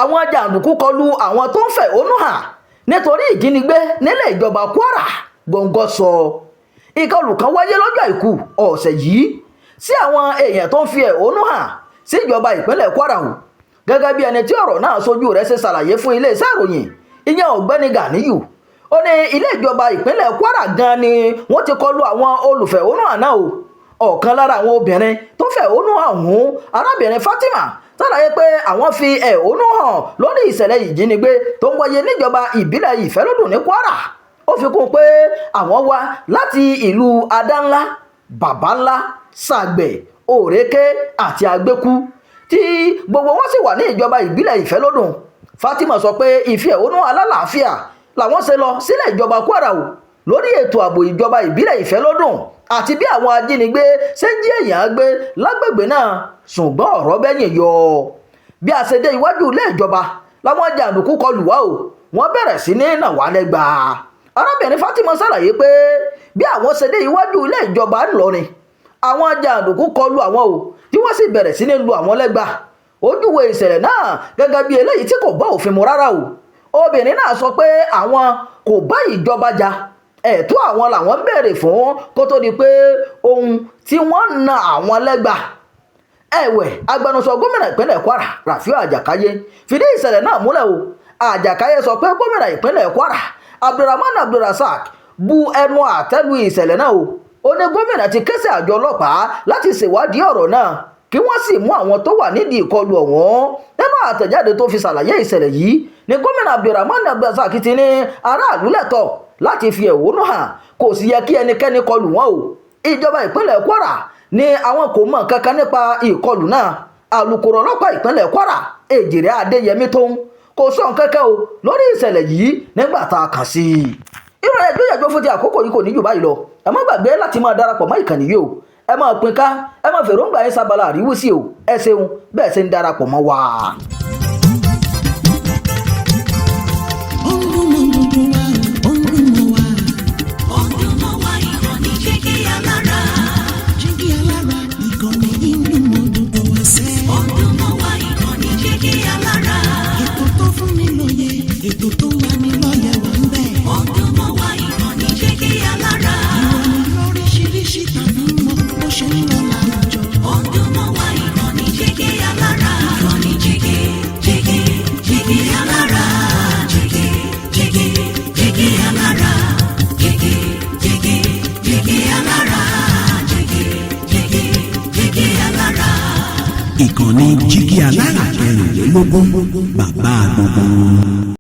àwọn jàǹdùkú kọlu àwọn tó ń fẹ̀hónú hàn nítorí ìjínigbé nílé ìjọba Kwara gbọ̀ngàn sọ. ìkọlù kan wáyé lọ́jọ́ àìkú ọ̀sẹ̀ yìí sí àwọn èèyàn tó ń fi ẹ̀hónú hàn sí ìjọba ìpínlẹ̀ Kwara o. gẹ́gẹ́ bí ẹni tí ọ̀rọ̀ náà sojú rẹ̀ ṣe ṣàlàyé fún iléeṣẹ́ ìròyìn ìyẹn ọ̀gbẹ́ni Ganiyu, ó ní ilé ìjọba ìpínlẹ̀ Kwara gan ni wọ́n ti kọlu àwọn olùfẹ̀hónú hàn náà o. ọ̀kan lára àwọn obìnrin tó fẹ̀hónú hàn ọ̀hún, arábìnrin Fatima, ṣàlàyé pé àwọn fi ẹ̀hónú hàn lórí ìṣẹ̀lẹ̀ ìjínigbé tó ń wáyé níjọba ìbílẹ̀ Ìfẹ́lódùn ní Kwara. ó fi kún pé àwọn wá láti ìlú Adánlá, Bàbánlá, Sàgbẹ̀, Òréké àti Agbékú tí gbogbo wọn sì wà ní ìjọba ìbílẹ̀ Ìfẹ́lódùn. Fatima sọ pé ìfẹ̀hónú alálàáfíà làwọn ṣe lọ sílẹ̀ ìjọba Kwara o lórí ètò ààbò ìjọba ìbílẹ̀ Ìfẹ́lódùn àti bí àwọn ajínigbé ṣe ń jí èèyàn gbé lágbègbè náà, ṣùgbọ́n ọ̀rọ̀ bẹ́yìn yọ. bí a ṣe dé iwájú ilé ìjọba làwọn jàǹdùkú kọlù wá o, wọ́n bẹ̀rẹ̀ sí ní nà wá lẹ́gbàá. arábìnrin Fatima ṣàlàyé pé bí àwọn ṣe dé iwájú ilé ìjọba ńlọrin, àwọn jàǹdùkú kọlù àwọn o tí wọ́n sì bẹ̀rẹ̀ sí ní lu àwọn lẹ́gbàá. ó júwe ìṣẹ̀lẹ̀ náà gẹ́gẹ́ bí eléyìí tí kò bá òfin mu rárá o. obìnrin náà sọ pé àwọn kò bá ìjọba jà, ẹ̀tọ́ àwọn làwọn béèrè fún kó tó di pé ohun tí wọ́n na àwọn lẹ́gbàá. ẹ̀wẹ̀, agbẹnusọ gómìnà ìpínlẹ̀ Kwara Rafiu Àjàkáyé fìdí ìṣẹ̀lẹ̀ náà múlẹ̀ o. Àjàkáyé sọ pé gómìnà ìpínlẹ̀ Kwara Abdulrahman Abdulrasaq bu ẹnu àtẹ́lu ìṣẹ̀lẹ̀ náà o. ó ní gómìnà ti ké sí àjọ ọlọ́pàá láti ṣèwádìí ọ̀rọ̀ náà kí wọ́n sì mú àwọn tó wà nídìí ìkọlù ọ̀hún. nínú àtẹ̀jáde tó fi ṣàlàyé ìṣẹ̀lẹ̀ yìí ni gómìnà Abdulrahman Abdulrasaq ti ní aráàlú lẹ́tọ̀ọ́ láti fi ẹ̀hónú hàn, kò sì yẹ kí ẹnikẹ́ni kọlù wọn o. ìjọba ìpínlẹ̀ Kwara ní àwọn kò mọ̀ kankan nípa ìkọlù náà. alukoro ọlọ́pàá ìpínlẹ̀ Kwara Èjìrẹ́ Adéyẹmí tó ń kò sọ nǹkankan o lórí ìṣẹ̀lẹ̀ yìí nígbà tá a kàn sí i. ìròyìn ẹjọ́ ìyàjọ́ fún ti àkókò yìí kò ní jù báyìí lọ. ẹ má gbàgbé láti máa darapọ̀ mọ́ ìkànnì yìí o. ẹ máa pín ká, ẹ máa fèròǹgbà yín sábàlá àríwísí o. ẹ ṣeun bẹ́ẹ̀ ṣe ń darapọ̀ mọ́ wa. ètò tó wà ní lọ́yẹ̀ wà ń bẹ̀. ọdún mọ́ wá ìkànnì Jígí Alára. ìròyìn lóríṣiríṣi tàbí mọ́ bó ṣe ń lọ láwùjọ. ọdún mọ́ wá ìkànnì Jígí Alára. ìkànnì Jígí Alára. Jígí Alára. Jígí Alára. Jígí Alára. ìkànnì Jígí Alára 24 bàbá gbogbo.